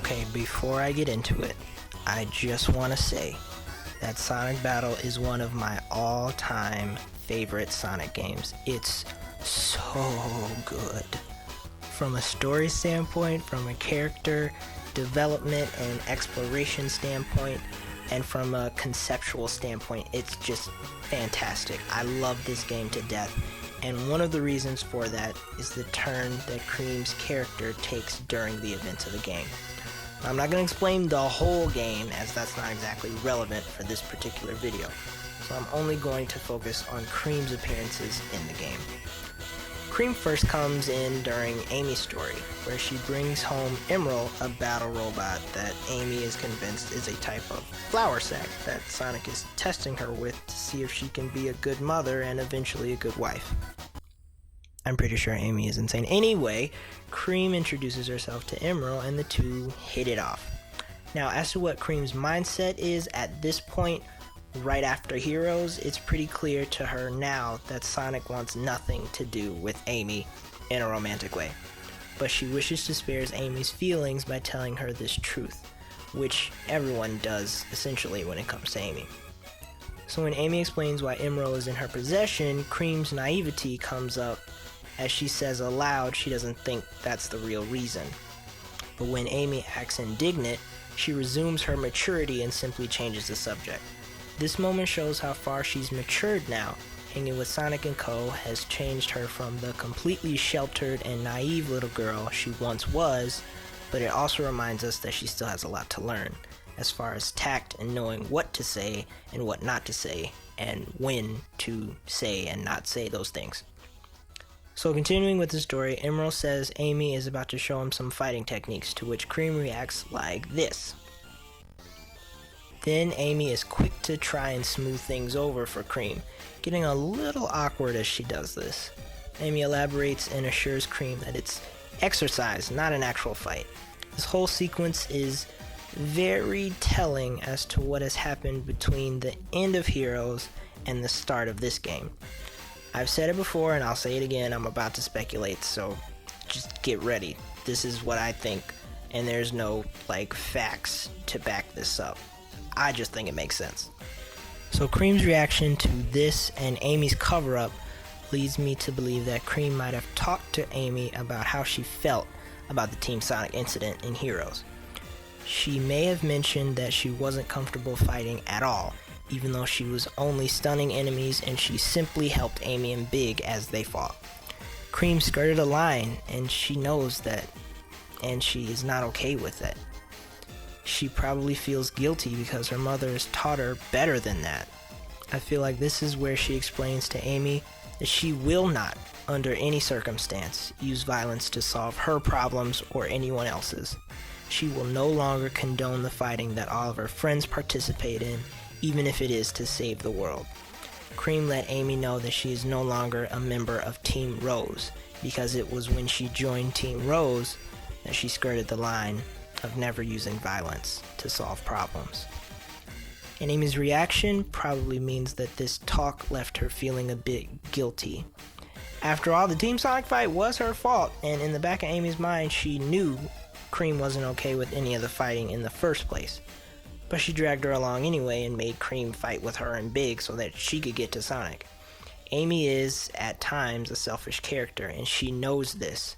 Okay, before I get into it, I just want to say that Sonic Battle is one of my all-time favorite Sonic games. It's so good. From a story standpoint, from a character development and exploration standpoint, and from a conceptual standpoint, it's just fantastic. I love this game to death, and one of the reasons for that is the turn that Cream's character takes during the events of the game. I'm not going to explain the whole game, as that's not exactly relevant for this particular video, so I'm only going to focus on Cream's appearances in the game. Cream first comes in during Amy's story, where she brings home Emerl, a battle robot that Amy is convinced is a type of flour sack that Sonic is testing her with to see if she can be a good mother and eventually a good wife. I'm pretty sure Amy is insane. Anyway, Cream introduces herself to Emerl and the two hit it off. Now, as to what Cream's mindset is at this point, right after Heroes, it's pretty clear to her now that Sonic wants nothing to do with Amy in a romantic way. But she wishes to spare Amy's feelings by telling her this truth, which everyone does essentially when it comes to Amy. So when Amy explains why Emerl is in her possession, Cream's naivety comes up as she says aloud she doesn't think that's the real reason. But when Amy acts indignant, she resumes her maturity and simply changes the subject. This moment shows how far she's matured now. Hanging with Sonic & Co. has changed her from the completely sheltered and naive little girl she once was, but it also reminds us that she still has a lot to learn, as far as tact and knowing what to say and what not to say, and when to say and not say those things. So continuing with the story, Emerl says Amy is about to show him some fighting techniques, to which Cream reacts like this. Then Amy is quick to try and smooth things over for Cream, getting a little awkward as she does this. Amy elaborates and assures Cream that it's exercise, not an actual fight. This whole sequence is very telling as to what has happened between the end of Heroes and the start of this game. I've said it before and I'll say it again, I'm about to speculate, so just get ready. This is what I think, and there's no, facts to back this up. I just think it makes sense. So Cream's reaction to this and Amy's cover-up leads me to believe that Cream might have talked to Amy about how she felt about the Team Sonic incident in Heroes. She may have mentioned that she wasn't comfortable fighting at all, even though she was only stunning enemies and she simply helped Amy and Big as they fought. Cream skirted a line and she knows that, and she is not okay with it. She probably feels guilty because her mother has taught her better than that. I feel like this is where she explains to Amy that she will not, under any circumstance, use violence to solve her problems or anyone else's. She will no longer condone the fighting that all of her friends participate in, even if it is to save the world. Cream let Amy know that she is no longer a member of Team Rose, because it was when she joined Team Rose that she skirted the line of never using violence to solve problems. And Amy's reaction probably means that this talk left her feeling a bit guilty. After all, the Team Sonic fight was her fault, and in the back of Amy's mind, she knew Cream wasn't okay with any of the fighting in the first place. But she dragged her along anyway and made Cream fight with her and Big so that she could get to Sonic. Amy is, at times, a selfish character, and she knows this.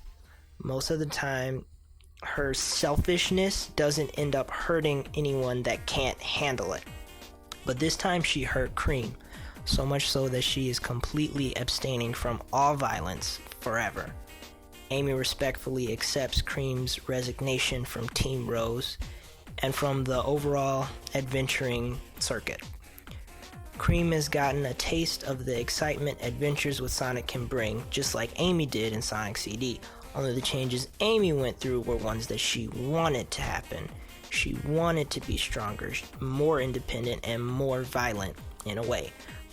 Most of the time, her selfishness doesn't end up hurting anyone that can't handle it. But this time she hurt Cream, so much so that she is completely abstaining from all violence forever. Amy respectfully accepts Cream's resignation from Team Rose and from the overall adventuring circuit. Cream has gotten a taste of the excitement adventures with Sonic can bring, just like Amy did in Sonic CD. Only the changes Amy went through were ones that she wanted to happen. She wanted to be stronger, more independent, and more violent in a way.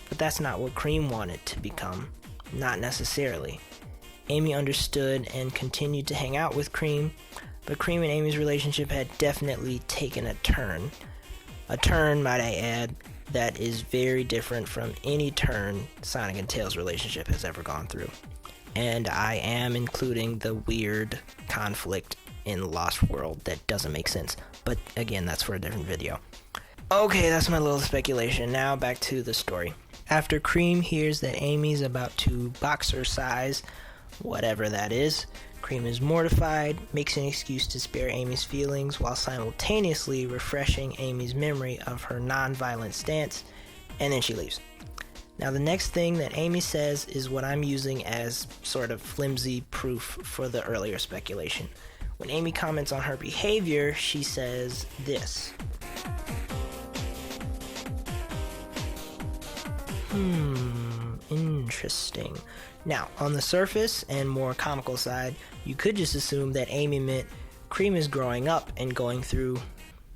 But that's not what Cream wanted to become. Not necessarily. Amy understood and continued to hang out with Cream, but Cream and Amy's relationship had definitely taken a turn. A turn, might I add, that is very different from any turn Sonic and Tails' relationship has ever gone through. And I am including the weird conflict in Lost World that doesn't make sense. But again, that's for a different video. Okay, that's my little speculation. Now back to the story. After Cream hears that Amy's about to boxercise, whatever that is, Cream is mortified, makes an excuse to spare Amy's feelings while simultaneously refreshing Amy's memory of her non-violent stance, and then she leaves. Now the next thing that Amy says is what I'm using as sort of flimsy proof for the earlier speculation. When Amy comments on her behavior, she says this. Interesting. Now, on the surface and more comical side, you could just assume that Amy meant Cream is growing up and going through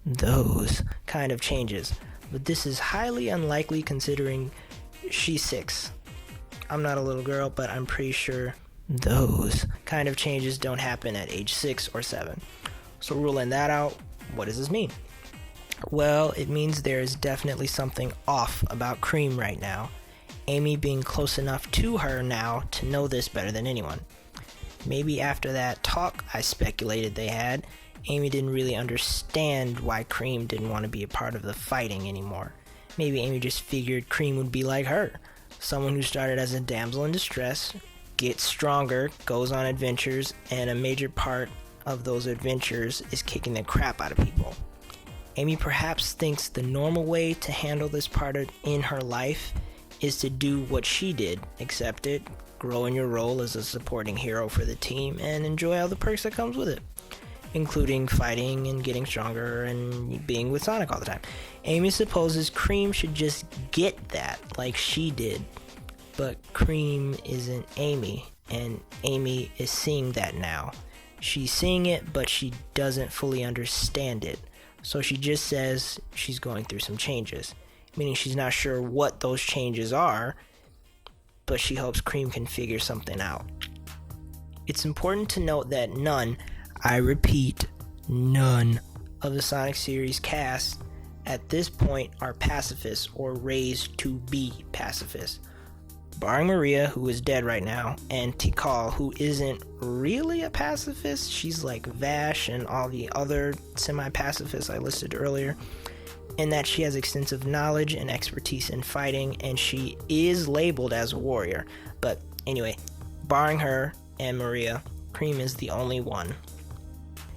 those kind of changes. But this is highly unlikely considering she's 6. I'm not a little girl, but I'm pretty sure those kind of changes don't happen at age 6 or 7. So ruling that out, what does this mean? Well, it means there is definitely something off about Cream right now. Amy being close enough to her now to know this better than anyone. Maybe after that talk I speculated they had, Amy didn't really understand why Cream didn't want to be a part of the fighting anymore. Maybe Amy just figured Cream would be like her, someone who started as a damsel in distress, gets stronger, goes on adventures, and a major part of those adventures is kicking the crap out of people. Amy perhaps thinks the normal way to handle this part in her life is to do what she did, accept it, grow in your role as a supporting hero for the team, and enjoy all the perks that comes with it, including fighting and getting stronger and being with Sonic all the time. Amy supposes Cream should just get that like she did, but Cream isn't Amy, and Amy is seeing that now. She's seeing it, but she doesn't fully understand it. So she just says she's going through some changes, meaning she's not sure what those changes are, but she hopes Cream can figure something out. It's important to note that none, I repeat, none of the Sonic series cast at this point are pacifists or raised to be pacifists. Barring Maria, who is dead right now, and Tikal, who isn't really a pacifist. She's like Vash and all the other semi-pacifists I listed earlier, in that she has extensive knowledge and expertise in fighting, and she is labeled as a warrior. But anyway, barring her and Maria, Cream is the only one.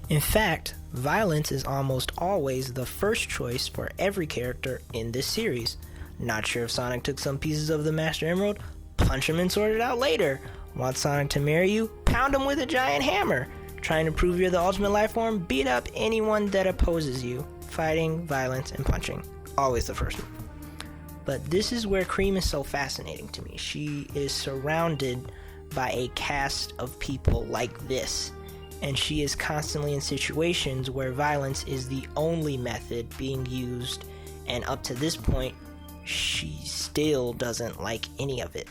In fact, violence is almost always the first choice for every character in this series. Not sure if Sonic took some pieces of the Master Emerald? Punch him and sort it out later. Want Sonic to marry you? Pound him with a giant hammer. Trying to prove you're the ultimate life form? Beat up anyone that opposes you. Fighting, violence, and punching. Always the first move. But this is where Cream is so fascinating to me. She is surrounded by a cast of people like this, and she is constantly in situations where violence is the only method being used, and up to this point, she still doesn't like any of it.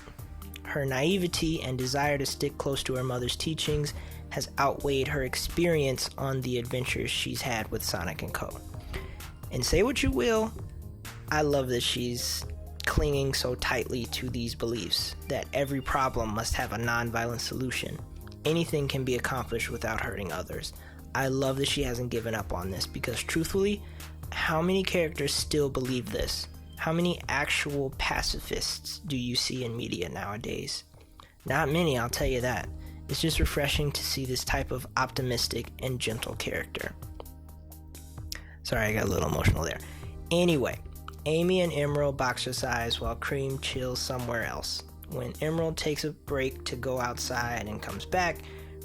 Her naivety and desire to stick close to her mother's teachings has outweighed her experience on the adventures she's had with Sonic and Co. And say what you will, I love that she's clinging so tightly to these beliefs, that every problem must have a non-violent solution. Anything can be accomplished without hurting others. I love that she hasn't given up on this, because truthfully, how many characters still believe this? How many actual pacifists do you see in media nowadays? Not many, I'll tell you that. It's just refreshing to see this type of optimistic and gentle character. Sorry, I got a little emotional there. Anyway, Amy and Emerl boxercise while Cream chills somewhere else. When Emerl takes a break to go outside and comes back,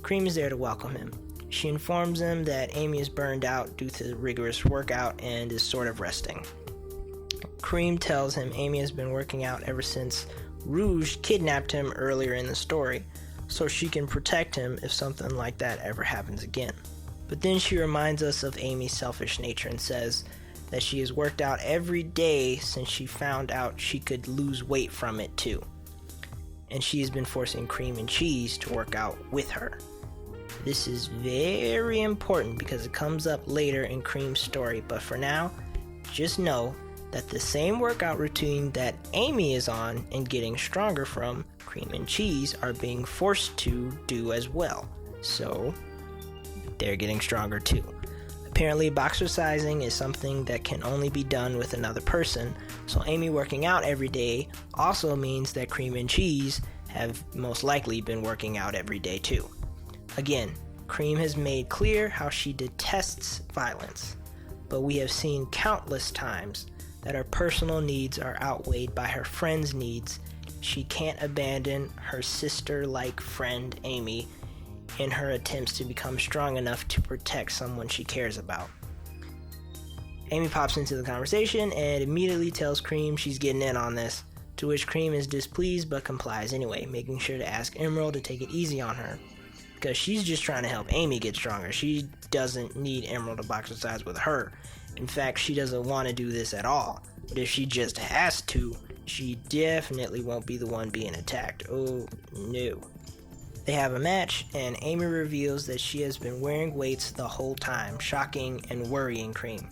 Cream is there to welcome him. She informs him that Amy is burned out due to the rigorous workout and is sort of resting. Cream tells him Amy has been working out ever since Rouge kidnapped him earlier in the story, so she can protect him if something like that ever happens again. But then she reminds us of Amy's selfish nature and says that she has worked out every day since she found out she could lose weight from it too. And she's been forcing Cream and Cheese to work out with her. This is very important because it comes up later in Cream's story, but for now, just know that the same workout routine that Amy is on and getting stronger from, Cream and Cheese are being forced to do as well. So, they're getting stronger too. Apparently, boxercising is something that can only be done with another person, so Amy working out every day also means that Cream and Cheese have most likely been working out every day too. Again, Cream has made clear how she detests violence, but we have seen countless times that her personal needs are outweighed by her friends' needs. She can't abandon her sister-like friend Amy in her attempts to become strong enough to protect someone she cares about. Amy pops into the conversation and immediately tells Cream she's getting in on this, to which Cream is displeased but complies anyway, making sure to ask Emerl to take it easy on her, because she's just trying to help Amy get stronger. She doesn't need Emerl to boxercise with her. In fact, she doesn't want to do this at all. But if she just has to, she definitely won't be the one being attacked. Oh, no. They have a match, and Amy reveals that she has been wearing weights the whole time, shocking and worrying Cream.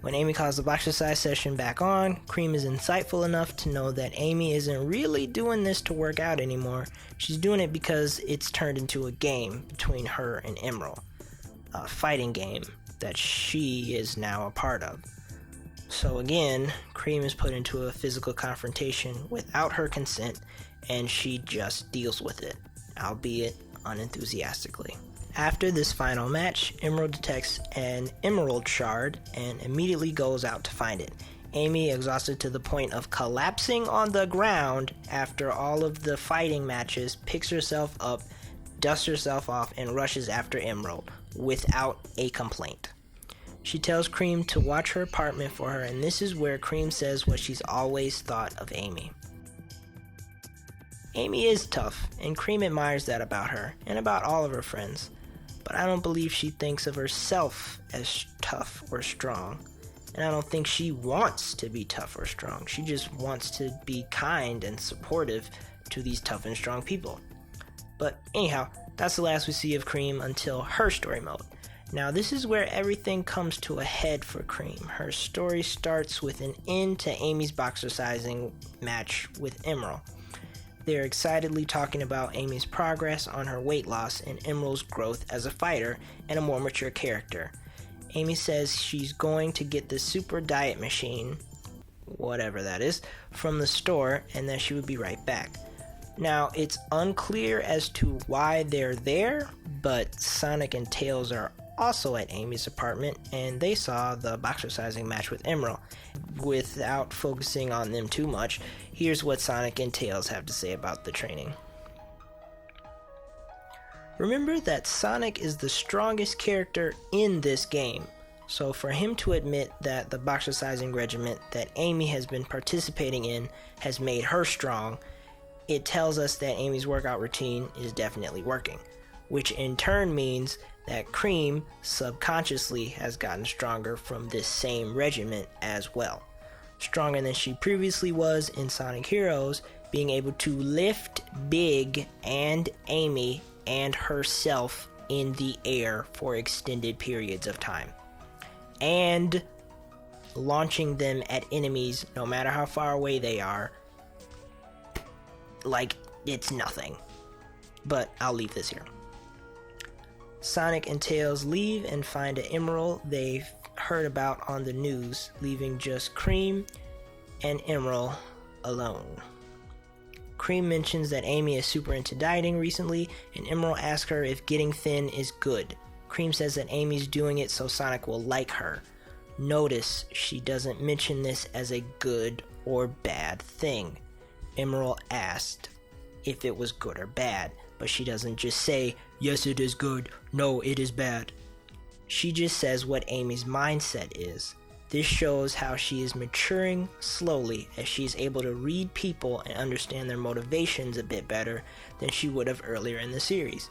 When Amy calls the boxercise session back on, Cream is insightful enough to know that Amy isn't really doing this to work out anymore. She's doing it because it's turned into a game between her and Emerl, a fighting game that she is now a part of. So again, Cream is put into a physical confrontation without her consent, and she just deals with it, albeit unenthusiastically. After this final match, Emerl detects an emerald shard and immediately goes out to find it. Amy, exhausted to the point of collapsing on the ground after all of the fighting matches, picks herself up, dusts herself off, and rushes after Emerl without a complaint. She tells Cream to watch her apartment for her, and this is where Cream says what she's always thought of Amy. Amy is tough, and Cream admires that about her, and about all of her friends. But I don't believe she thinks of herself as tough or strong. And I don't think she wants to be tough or strong. She just wants to be kind and supportive to these tough and strong people. But anyhow, that's the last we see of Cream until her story mode. Now this is where everything comes to a head for Cream. Her story starts with an end to Amy's boxercising match with Emerl. They're excitedly talking about Amy's progress on her weight loss and Emerl's growth as a fighter and a more mature character. Amy says she's going to get the super diet machine, whatever that is, from the store, and that she would be right back. Now, it's unclear as to why they're there, but Sonic and Tails are also at Amy's apartment, and they saw the boxercising match with Emerl. Without focusing on them too much, here's what Sonic and Tails have to say about the training. Remember that Sonic is the strongest character in this game, so for him to admit that the boxercising regiment that Amy has been participating in has made her strong, it tells us that Amy's workout routine is definitely working, which in turn means that Cream subconsciously has gotten stronger from this same regiment as well. Stronger than she previously was in Sonic Heroes, being able to lift Big and Amy and herself in the air for extended periods of time. And launching them at enemies, no matter how far away they are, like it's nothing. But I'll leave this here. Sonic and Tails leave and find an Emerl they've heard about on the news, leaving just Cream and Emerl alone. Cream mentions that Amy is super into dieting recently, and Emerl asks her if getting thin is good. Cream says that Amy's doing it so Sonic will like her. Notice she doesn't mention this as a good or bad thing. Emerl asked if it was good or bad, but she doesn't just say, yes it is good, no it is bad. She just says what Amy's mindset is. This shows how she is maturing slowly as she is able to read people and understand their motivations a bit better than she would have earlier in the series.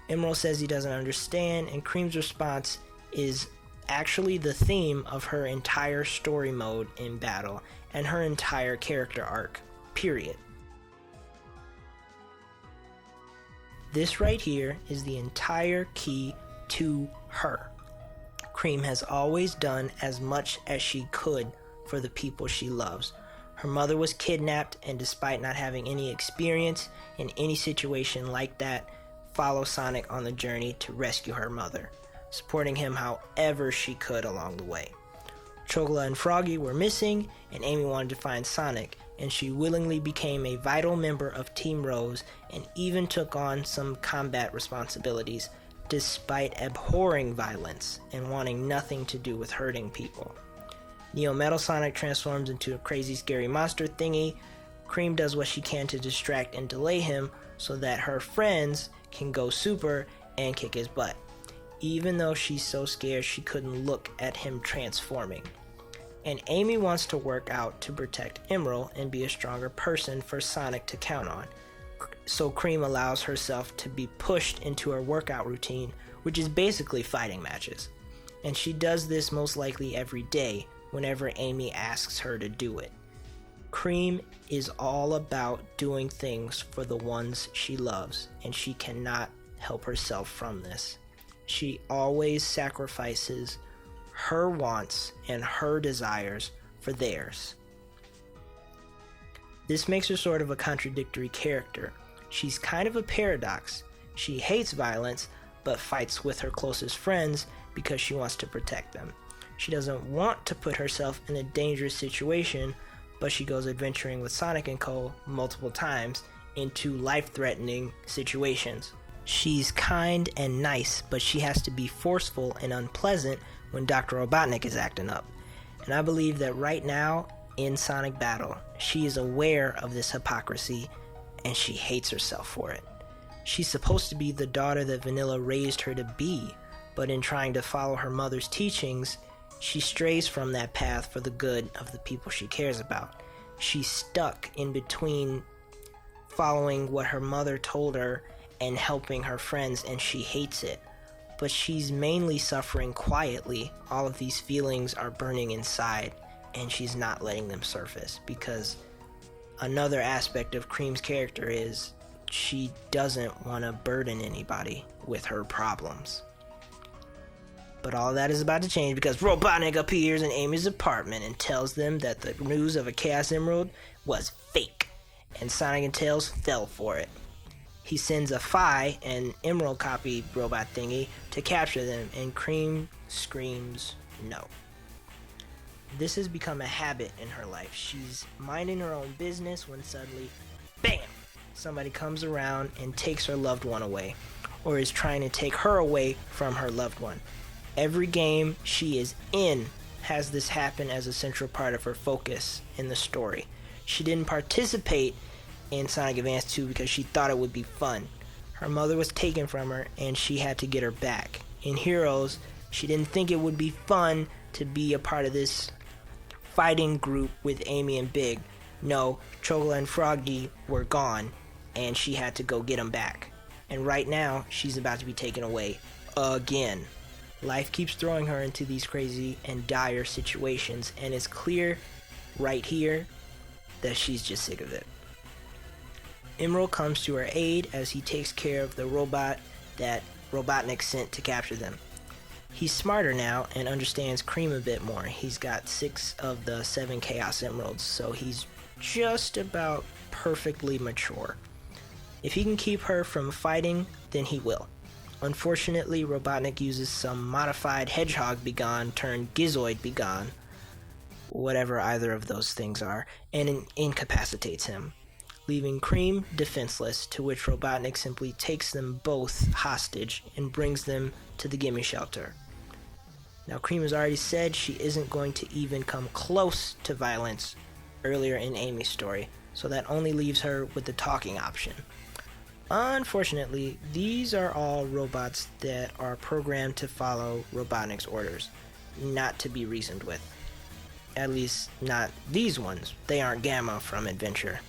Emerl says he doesn't understand, and Cream's response is actually the theme of her entire story mode in battle and her entire character arc, period. This right here is the entire key to her. Cream has always done as much as she could for the people she loves. Her mother was kidnapped, and despite not having any experience in any situation like that, follow Sonic on the journey to rescue her mother. supporting him however she could along the way. Chocola and Froggy were missing, and Amy wanted to find Sonic, and she willingly became a vital member of Team Rose and even took on some combat responsibilities, despite abhorring violence and wanting nothing to do with hurting people. Neo Metal Sonic transforms into a crazy scary monster thingy. Cream does what she can to distract and delay him so that her friends can go super and kick his butt, even though she's so scared she couldn't look at him transforming. And Amy wants to work out to protect Emerl and be a stronger person for Sonic to count on. So Cream allows herself to be pushed into her workout routine, which is basically fighting matches. And she does this most likely every day whenever Amy asks her to do it. Cream is all about doing things for the ones she loves, and she cannot help herself from this. She always sacrifices her wants and her desires for theirs. This makes her sort of a contradictory character. She's kind of a paradox. She hates violence, but fights with her closest friends because she wants to protect them. She doesn't want to put herself in a dangerous situation, but she goes adventuring with Sonic and Co. multiple times into life-threatening situations. She's kind and nice, but she has to be forceful and unpleasant when Dr. Robotnik is acting up. And I believe that right now, in Sonic Battle, she is aware of this hypocrisy, and she hates herself for it. She's supposed to be the daughter that Vanilla raised her to be, but in trying to follow her mother's teachings, she strays from that path for the good of the people she cares about. She's stuck in between following what her mother told her and helping her friends, and she hates it. But she's mainly suffering quietly. All of these feelings are burning inside, and she's not letting them surface, because another aspect of Cream's character is she doesn't want to burden anybody with her problems. But all that is about to change because Robotnik appears in Amy's apartment and tells them that the news of a Chaos Emerald was fake, and Sonic and Tails fell for it. He sends a Phi, an Emerald copy robot thingy, to capture them, and Cream screams no. This has become a habit in her life. She's minding her own business when suddenly, BAM! Somebody comes around and takes her loved one away, or is trying to take her away from her loved one. Every game she is in has this happen as a central part of her focus in the story. She didn't participate in Sonic Advance 2 because she thought it would be fun. Her mother was taken from her and she had to get her back. In Heroes, she didn't think it would be fun to be a part of this fighting group with Amy and Big. No, Chocola and Froggy were gone and she had to go get them back. And right now, she's about to be taken away again. Life keeps throwing her into these crazy and dire situations, and it's clear right here that she's just sick of it. Emerl comes to her aid as he takes care of the robot that Robotnik sent to capture them. He's smarter now and understands Cream a bit more. He's got 6 of the 7 Chaos Emeralds, so he's just about perfectly mature. If he can keep her from fighting, then he will. Unfortunately, Robotnik uses some modified Hedgehog Begone turned Gizoid Begone, whatever either of those things are, and incapacitates him, leaving Cream defenseless, to which Robotnik simply takes them both hostage and brings them to the Gimme shelter. Now, Cream has already said she isn't going to even come close to violence earlier in Amy's story, so that only leaves her with the talking option. Unfortunately, these are all robots that are programmed to follow Robotnik's orders, not to be reasoned with. At least, not these ones. They aren't Gamma from Adventure.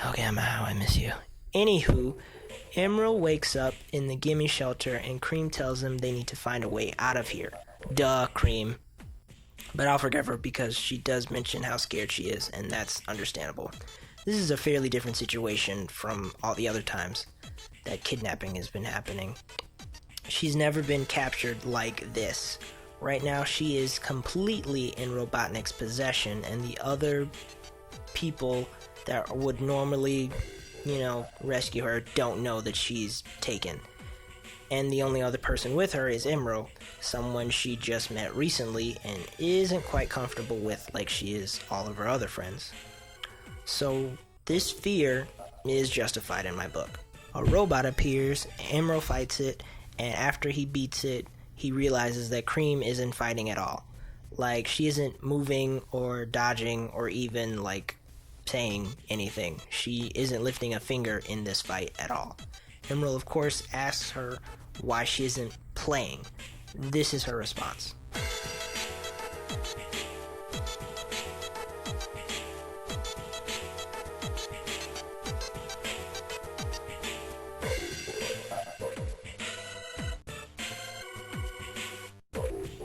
Oh, Gamma, how I miss you. Anywho, Emerl wakes up in the Gimme shelter and Cream tells them they need to find a way out of here. Duh, Cream. But I'll forgive her because she does mention how scared she is, and that's understandable. This is a fairly different situation from all the other times that kidnapping has been happening. She's never been captured like this. Right now, she is completely in Robotnik's possession, and the other people that would normally, rescue her don't know that she's taken. and the only other person with her is Emerl, someone she just met recently and isn't quite comfortable with like she is all of her other friends. So this fear is justified in my book. A robot appears, Emerl fights it, and after he beats it, he realizes that Cream isn't fighting at all. Like, she isn't moving or dodging or even, like, saying anything. She isn't lifting a finger in this fight at all. Emerl, of course, asks her why she isn't playing. This is her response.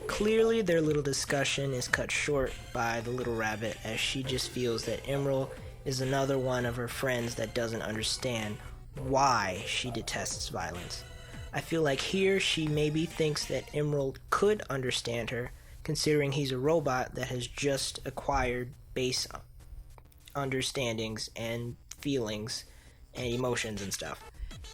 Clearly, their little discussion is cut short by the little rabbit, as she just feels that Emerl is another one of her friends that doesn't understand why she detests violence. I feel like here she maybe thinks that Emerl could understand her, considering he's a robot that has just acquired base understandings and feelings and emotions and stuff.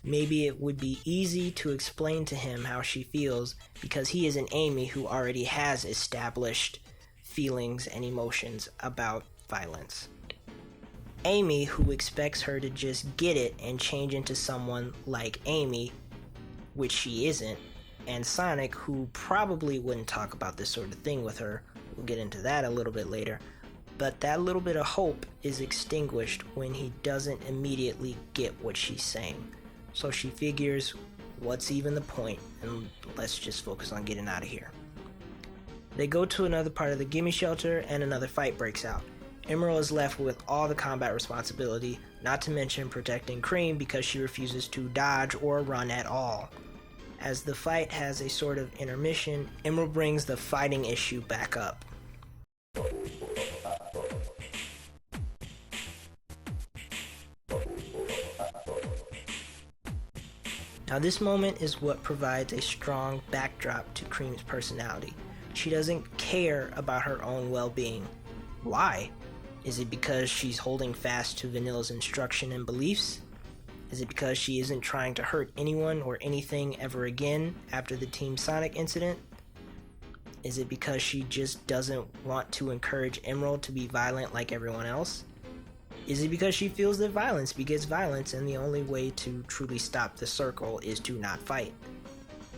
Maybe it would be easy to explain to him how she feels because he is an Amy who already has established feelings and emotions about violence. Amy, who expects her to just get it and change into someone like Amy, which she isn't, and Sonic, who probably wouldn't talk about this sort of thing with her. We'll get into that a little bit later. But that little bit of hope is extinguished when he doesn't immediately get what she's saying. So she figures, what's even the point, and let's just focus on getting out of here. They go to another part of the Gimme shelter, and another fight breaks out. Emerl is left with all the combat responsibility, not to mention protecting Cream because she refuses to dodge or run at all. As the fight has a sort of intermission, Emerl brings the fighting issue back up. Now this moment is what provides a strong backdrop to Cream's personality. She doesn't care about her own well-being. Why? Is it because she's holding fast to Vanilla's instruction and beliefs? Is it because she isn't trying to hurt anyone or anything ever again after the Team Sonic incident? Is it because she just doesn't want to encourage Emerl to be violent like everyone else? Is it because she feels that violence begets violence and the only way to truly stop the circle is to not fight?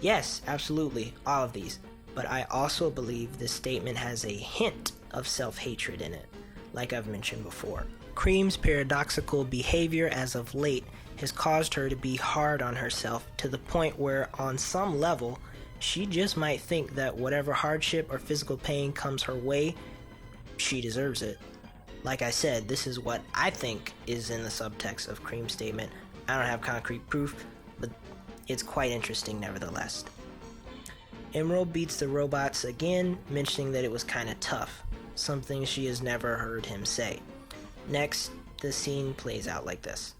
Yes, absolutely, all of these. But I also believe this statement has a hint of self-hatred in it, like I've mentioned before. Cream's paradoxical behavior as of late has caused her to be hard on herself to the point where, on some level, she just might think that whatever hardship or physical pain comes her way, she deserves it. Like I said, this is what I think is in the subtext of Cream's statement. I don't have concrete proof, but it's quite interesting nevertheless. Emerl beats the robots again, mentioning that it was kinda tough, something she has never heard him say. Next, the scene plays out like this.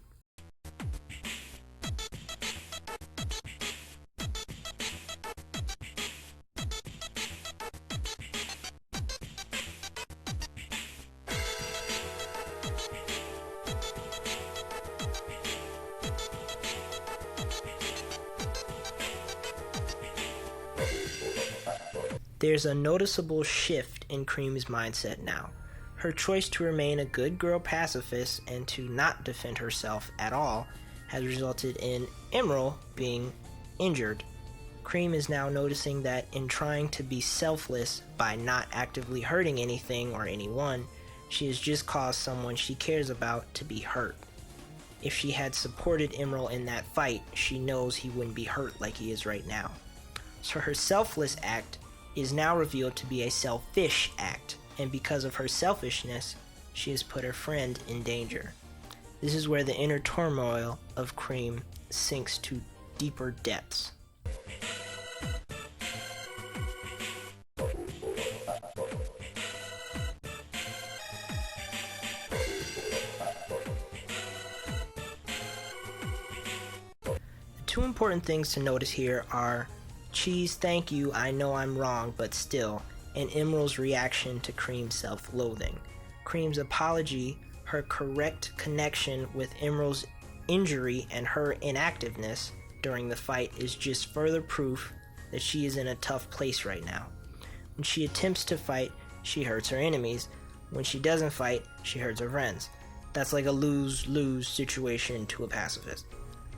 There's a noticeable shift in Cream's mindset now. Her choice to remain a good girl pacifist and to not defend herself at all has resulted in Emerl being injured. Cream is now noticing that in trying to be selfless by not actively hurting anything or anyone, she has just caused someone she cares about to be hurt. If she had supported Emerl in that fight, she knows he wouldn't be hurt like he is right now. So her selfless act is now revealed to be a selfish act, and because of her selfishness, she has put her friend in danger. This is where the inner turmoil of Cream sinks to deeper depths. The two important things to notice here are Cheese, thank you, I know I'm wrong, but still, and Emerl's reaction to Cream's self-loathing. Cream's apology, her correct connection with Emerl's injury and her inactiveness, during the fight is just further proof that she is in a tough place right now. When she attempts to fight, she hurts her enemies. When she doesn't fight, she hurts her friends. That's like a lose-lose situation to a pacifist.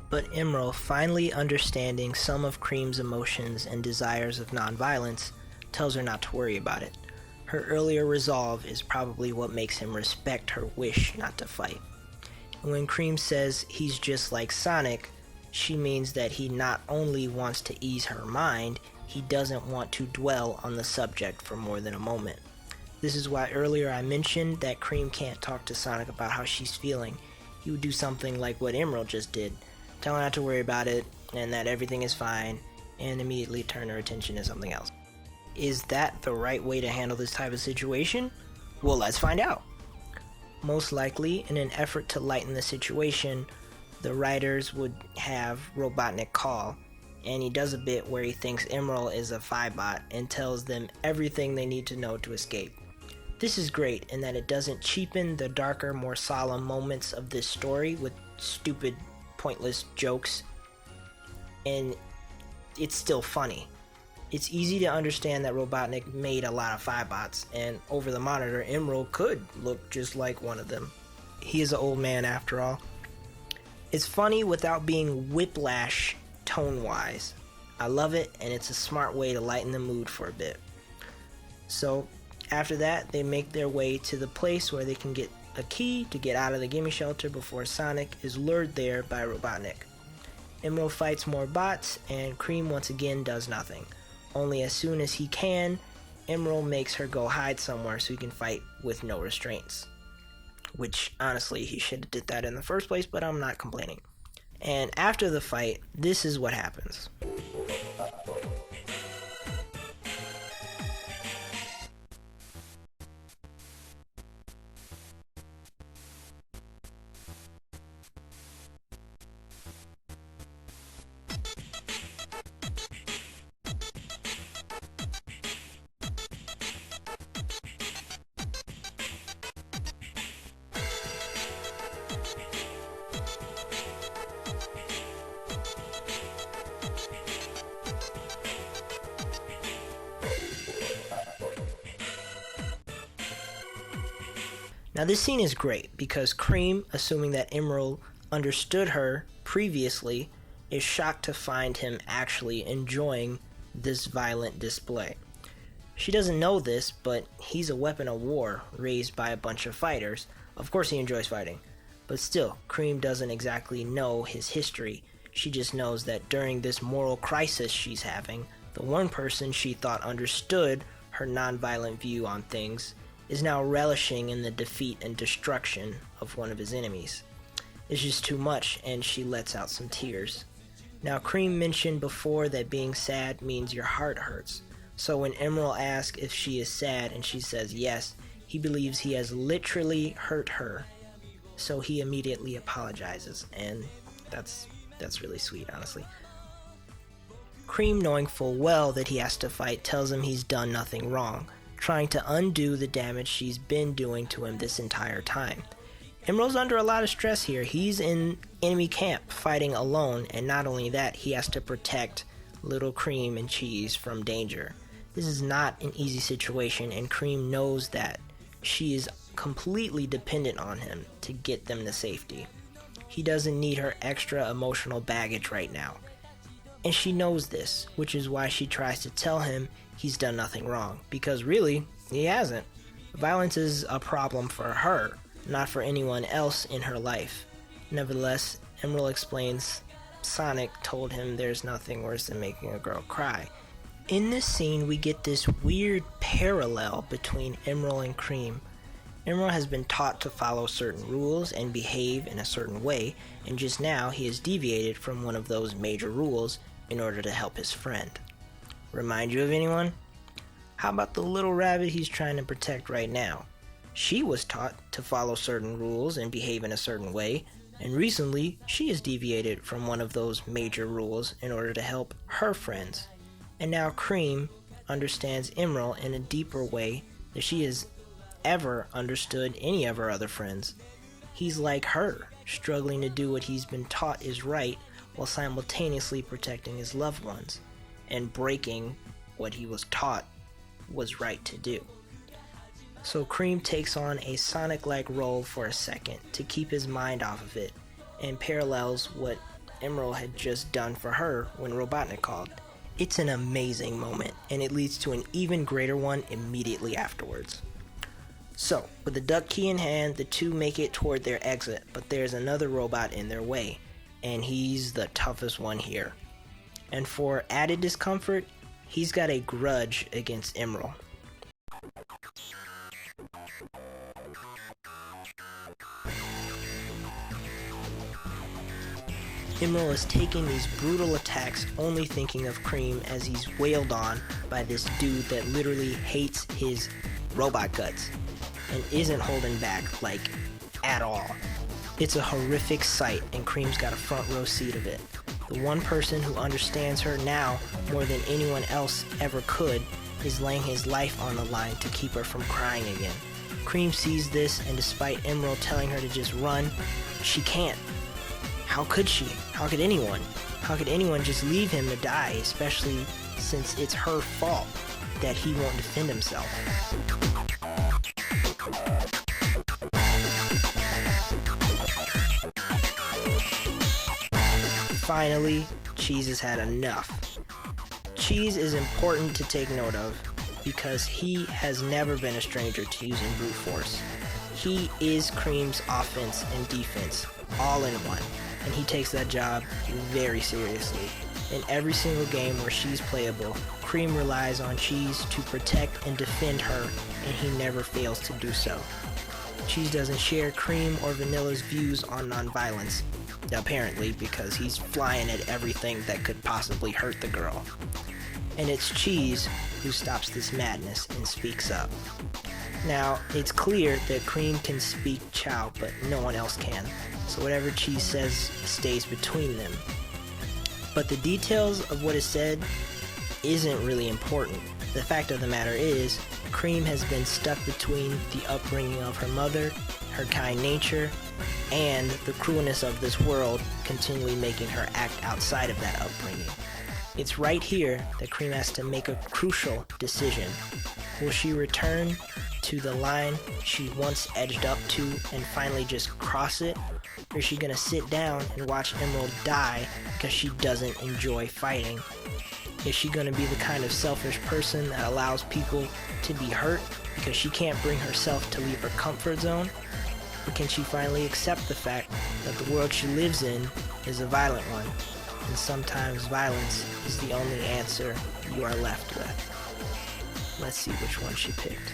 But Emerl, finally understanding some of Cream's emotions and desires of nonviolence, tells her not to worry about it. Her earlier resolve is probably what makes him respect her wish not to fight. And when Cream says he's just like Sonic, she means that he not only wants to ease her mind, he doesn't want to dwell on the subject for more than a moment. This is why earlier I mentioned that Cream can't talk to Sonic about how she's feeling. He would do something like what Emerl just did, tell her not to worry about it, and that everything is fine, and immediately turn her attention to something else. Is that the right way to handle this type of situation? Well, let's find out. Most likely, in an effort to lighten the situation, the writers would have Robotnik call, and he does a bit where he thinks Emerl is a Phibot and tells them everything they need to know to escape. This is great in that it doesn't cheapen the darker, more solemn moments of this story with stupid, pointless jokes, and it's still funny. It's easy to understand that Robotnik made a lot of Phibots, and over the monitor, Emerl could look just like one of them. He is an old man after all. It's funny without being whiplash tone-wise. I love it, and it's a smart way to lighten the mood for a bit. So, after that, they make their way to the place where they can get a key to get out of the Gimme shelter before Sonic is lured there by Robotnik. Emerl fights more bots, and Cream once again does nothing. Only as soon as he can, Emerl makes her go hide somewhere so he can fight with no restraints. Which, honestly, he should have did that in the first place, but I'm not complaining. And after the fight, this is what happens. Now this scene is great because Cream, assuming that Emerl understood her previously, is shocked to find him actually enjoying this violent display. She doesn't know this, but he's a weapon of war raised by a bunch of fighters. Of course he enjoys fighting, but still, Cream doesn't exactly know his history. She just knows that during this moral crisis she's having, the one person she thought understood her nonviolent view on things is now relishing in the defeat and destruction of one of his enemies. It's just too much, and she lets out some tears. Now, Cream mentioned before that being sad means your heart hurts. So when Emerl asks if she is sad and she says yes, he believes he has literally hurt her. So he immediately apologizes, and that's really sweet, honestly. Cream, knowing full well that he has to fight, tells him he's done nothing wrong, trying to undo the damage she's been doing to him this entire time. Emerl's under a lot of stress here. He's in enemy camp fighting alone, and not only that, he has to protect little Cream and Cheese from danger. This is not an easy situation, and Cream knows that. She is completely dependent on him to get them to safety. He doesn't need her extra emotional baggage right now. And she knows this, which is why she tries to tell him he's done nothing wrong, because really, he hasn't. Violence is a problem for her, not for anyone else in her life. Nevertheless, Emerl explains Sonic told him there's nothing worse than making a girl cry. In this scene, we get this weird parallel between Emerl and Cream. Emerl has been taught to follow certain rules and behave in a certain way, and just now he has deviated from one of those major rules in order to help his friend. Remind you of anyone? How about the little rabbit he's trying to protect right now? She was taught to follow certain rules and behave in a certain way, and recently she has deviated from one of those major rules in order to help her friends. And now Cream understands Emerl in a deeper way than she has ever understood any of her other friends. He's like her, struggling to do what he's been taught is right while simultaneously protecting his loved ones and breaking what he was taught was right to do. So Cream takes on a Sonic-like role for a second to keep his mind off of it, and parallels what Emerl had just done for her when Robotnik called. It's an amazing moment, and it leads to an even greater one immediately afterwards. So, with the duck key in hand, the two make it toward their exit, but there's another robot in their way, and he's the toughest one here. And for added discomfort, he's got a grudge against Emerl. Emerl is taking these brutal attacks only thinking of Cream as he's wailed on by this dude that literally hates his robot guts and isn't holding back, like, at all. It's a horrific sight, and Cream's got a front row seat of it. The one person who understands her now more than anyone else ever could is laying his life on the line to keep her from crying again. Cream sees this, and despite Emerl telling her to just run, she can't. How could she? How could anyone? How could anyone just leave him to die, especially since it's her fault that he won't defend himself? Finally, Cheese has had enough. Cheese is important to take note of because he has never been a stranger to using brute force. He is Cream's offense and defense, all in one, and he takes that job very seriously. In every single game where she's playable, Cream relies on Cheese to protect and defend her, and he never fails to do so. Cheese doesn't share Cream or Vanilla's views on nonviolence, apparently, because he's flying at everything that could possibly hurt the girl. And it's Cheese who stops this madness and speaks up. Now, it's clear that Cream can speak Chow, but no one else can, so whatever Cheese says stays between them. But the details of what is said isn't really important. The fact of the matter is, Cream has been stuck between the upbringing of her mother, her kind nature, and the cruelness of this world continually making her act outside of that upbringing. It's right here that Cream has to make a crucial decision. Will she return to the line she once edged up to and finally just cross it? Or is she gonna sit down and watch Emerl die because she doesn't enjoy fighting? Is she gonna be the kind of selfish person that allows people to be hurt because she can't bring herself to leave her comfort zone? Or can she finally accept the fact that the world she lives in is a violent one, and sometimes violence is the only answer you are left with? Let's see which one she picked.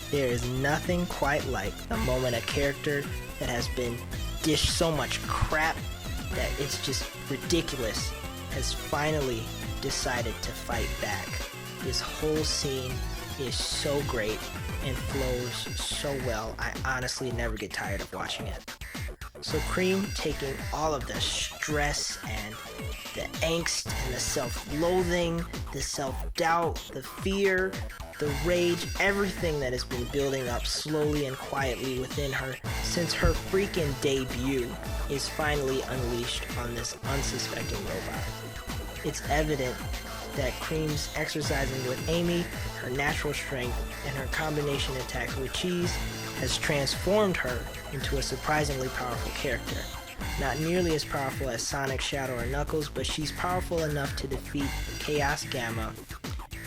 There is nothing quite like the moment a character that has been dished so much crap that it's just ridiculous has finally decided to fight back. This whole scene is so great and flows so well. I honestly never get tired of watching it. So Cream, taking all of the stress and the angst and the self-loathing, the self-doubt, the fear, the rage, everything that has been building up slowly and quietly within her since her freaking debut is finally unleashed on this unsuspecting robot. It's evident that Cream's exercising with Amy, her natural strength, and her combination attacks with Cheese has transformed her into a surprisingly powerful character. Not nearly as powerful as Sonic, Shadow, or Knuckles, but she's powerful enough to defeat Chaos Gamma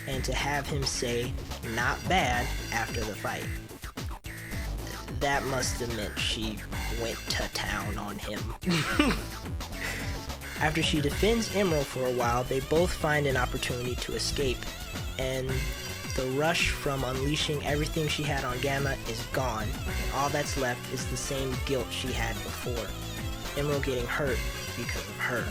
and to have him say, "not bad," after the fight. That must have meant she went to town on him. After she defends Emerl for a while, they both find an opportunity to escape, and the rush from unleashing everything she had on Gamma is gone, and all that's left is the same guilt she had before. Emerl getting hurt because of her.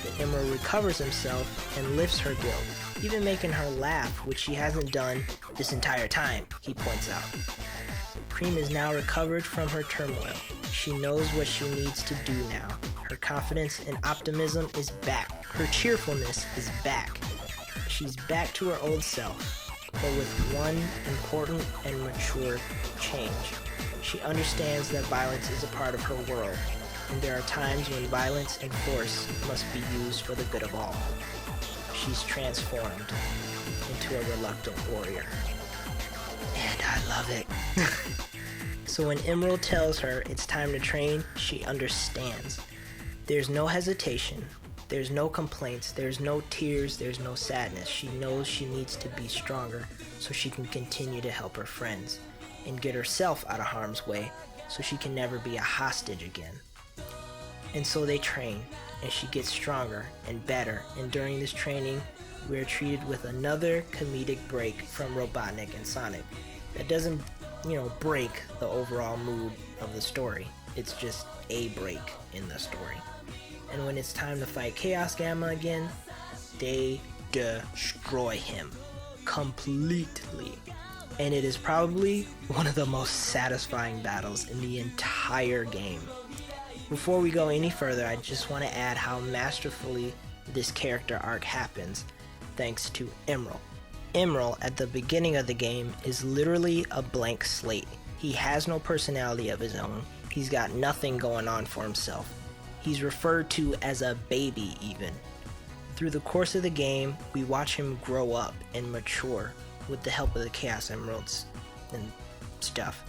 But Emerl recovers himself and lifts her guilt, even making her laugh, which she hasn't done this entire time, he points out. Cream is now recovered from her turmoil. She knows what she needs to do now. Her confidence and optimism is back. Her cheerfulness is back. She's back to her old self, but with one important and mature change. She understands that violence is a part of her world, and there are times when violence and force must be used for the good of all. She's transformed into a reluctant warrior. And I love it. So when Emerl tells her it's time to train, she understands. There's no hesitation. There's no complaints. There's no tears. There's no sadness. She knows she needs to be stronger so she can continue to help her friends and get herself out of harm's way so she can never be a hostage again. And so they train, and she gets stronger and better. And during this training, we are treated with another comedic break from Robotnik and Sonic that doesn't, break the overall mood of the story. It's just a break in the story. And when it's time to fight Chaos Gamma again, they destroy him completely. And it is probably one of the most satisfying battles in the entire game. Before we go any further, I just want to add how masterfully this character arc happens thanks to Emerl. Emerl, at the beginning of the game, is literally a blank slate. He has no personality of his own. He's got nothing going on for himself. He's referred to as a baby even. Through the course of the game, we watch him grow up and mature with the help of the Chaos Emeralds and stuff.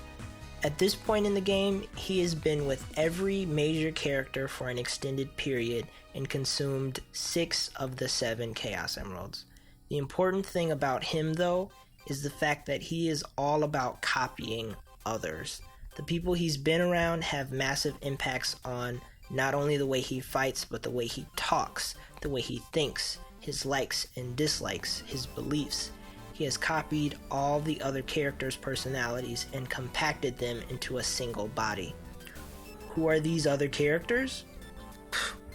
At this point in the game, he has been with every major character for an extended period and consumed 6 of the 7 Chaos Emeralds. The important thing about him, though, is the fact that he is all about copying others. The people he's been around have massive impacts on not only the way he fights, but the way he talks, the way he thinks, his likes and dislikes, his beliefs. He has copied all the other characters' personalities and compacted them into a single body. Who are these other characters?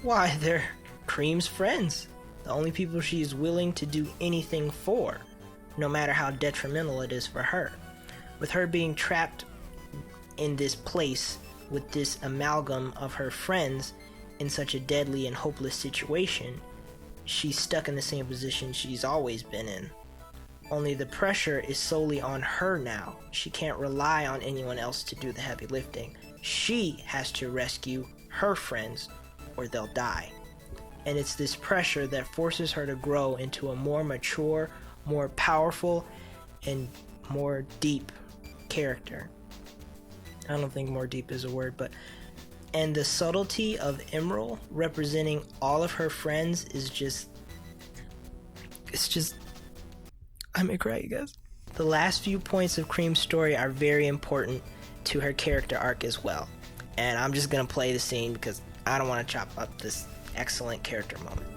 Why, they're Cream's friends. The only people she is willing to do anything for, no matter how detrimental it is for her. With her being trapped in this place with this amalgam of her friends in such a deadly and hopeless situation, she's stuck in the same position she's always been in. Only the pressure is solely on her now. She can't rely on anyone else to do the heavy lifting. She has to rescue her friends or they'll die. And it's this pressure that forces her to grow into a more mature, more powerful, and more deep character. I don't think more deep is a word, and the subtlety of Emerl representing all of her friends is I may cry, you guys. The last few points of Cream's story are very important to her character arc as well. And I'm just gonna play the scene because I don't want to chop up this excellent character moment.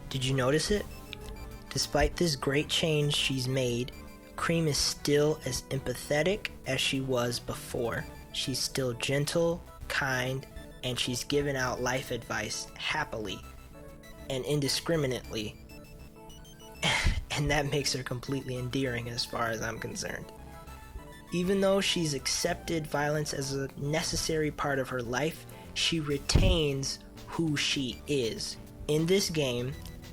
Did you notice it? Despite this great change she's made, Cream is still as empathetic as she was before. She's still gentle, kind, and she's given out life advice happily and indiscriminately. And that makes her completely endearing as far as I'm concerned. Even though she's accepted violence as a necessary part of her life, she retains who she is. In this game,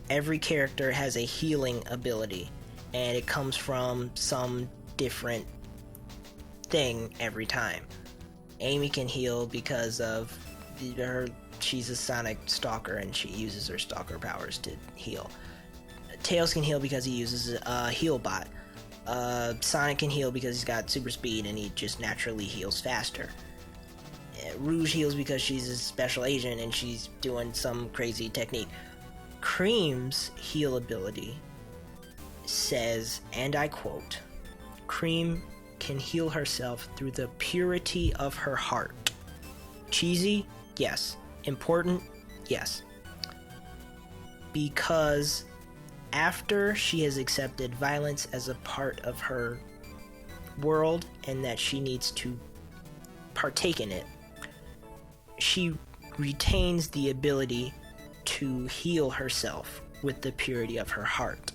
every character has a healing ability, and it comes from some different thing every time. Amy can heal because of she's a Sonic stalker and she uses her stalker powers to heal. Tails can heal because he uses a heal bot. Sonic can heal because he's got super speed and he just naturally heals faster. Rouge heals because she's a special agent and she's doing some crazy technique. Cream's heal ability says, and I quote, "Cream can heal herself through the purity of her heart." Cheesy? Yes. Important? Yes. because after she has accepted violence as a part of her world and that she needs to partake in it, she retains the ability to heal herself with the purity of her heart.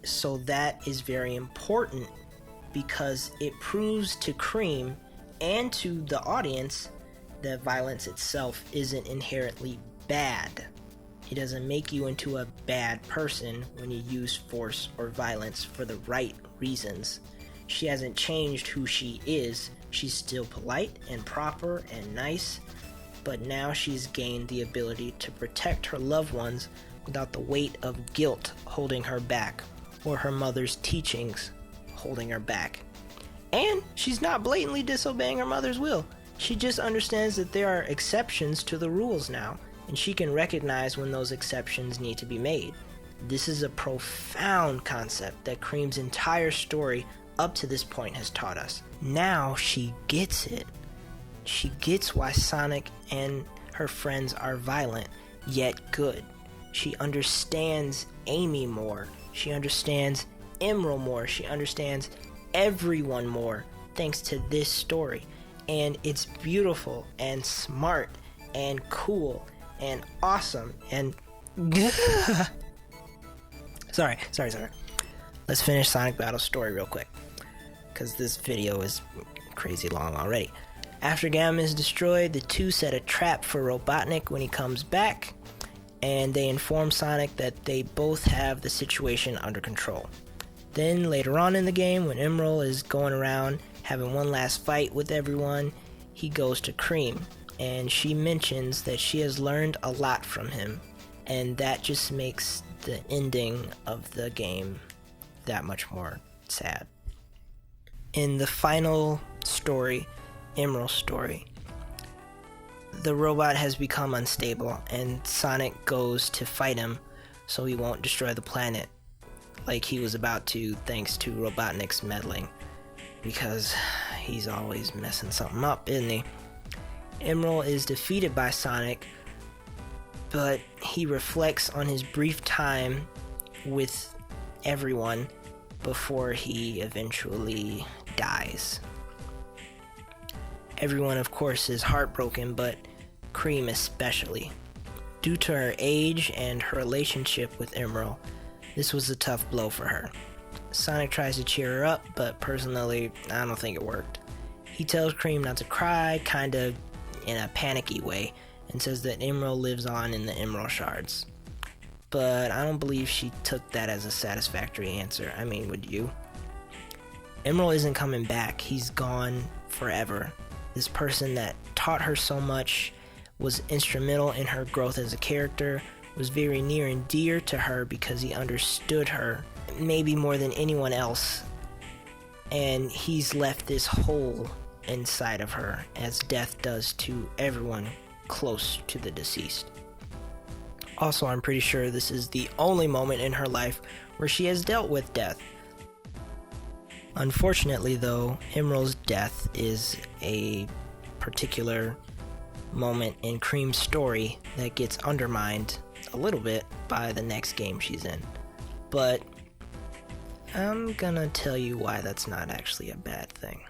So that is very important because it proves to Cream and to the audience that violence itself isn't inherently bad. It doesn't make you into a bad person when you use force or violence for the right reasons. She hasn't changed who she is. She's still polite and proper and nice, but now she's gained the ability to protect her loved ones without the weight of guilt holding her back or her mother's teachings holding her back. And she's not blatantly disobeying her mother's will. She just understands that there are exceptions to the rules now, and she can recognize when those exceptions need to be made. This is a profound concept that Cream's entire story up to this point has taught us. Now she gets it. She gets why Sonic and her friends are violent, yet good. She understands Amy more. She understands Emerl more. She understands everyone more thanks to this story. And it's beautiful and smart and cool and awesome and sorry. Let's finish Sonic Battle's story real quick, because this video is crazy long already. After Gamma is destroyed, the two set a trap for Robotnik when he comes back, and they inform Sonic that they both have the situation under control. Then later on in the game, when Emerl is going around having one last fight with everyone, he goes to Cream, and she mentions that she has learned a lot from him, and that just makes the ending of the game that much more sad. In the final story, Emerald's story, the robot has become unstable, and Sonic goes to fight him so he won't destroy the planet like he was about to, thanks to Robotnik's meddling, because he's always messing something up, isn't he? Emerl is defeated by Sonic, but he reflects on his brief time with everyone before he eventually dies. Everyone, of course, is heartbroken, but Cream especially. Due to her age and her relationship with Emerl, this was a tough blow for her. Sonic tries to cheer her up, but personally, I don't think it worked. He tells Cream not to cry, kinda in a panicky way, and says that Emerl lives on in the Emerald Shards. But I don't believe she took that as a satisfactory answer. I mean, would you? Emerl isn't coming back. He's gone forever. This person that taught her so much, was instrumental in her growth as a character, was very near and dear to her because he understood her, maybe more than anyone else. And he's left this hole inside of her, as death does to everyone close to the deceased. Also, I'm pretty sure this is the only moment in her life where she has dealt with death. Unfortunately, though, Emerald's death is a particular moment in Cream's story that gets undermined a little bit by the next game she's in. But I'm gonna tell you why that's not actually a bad thing.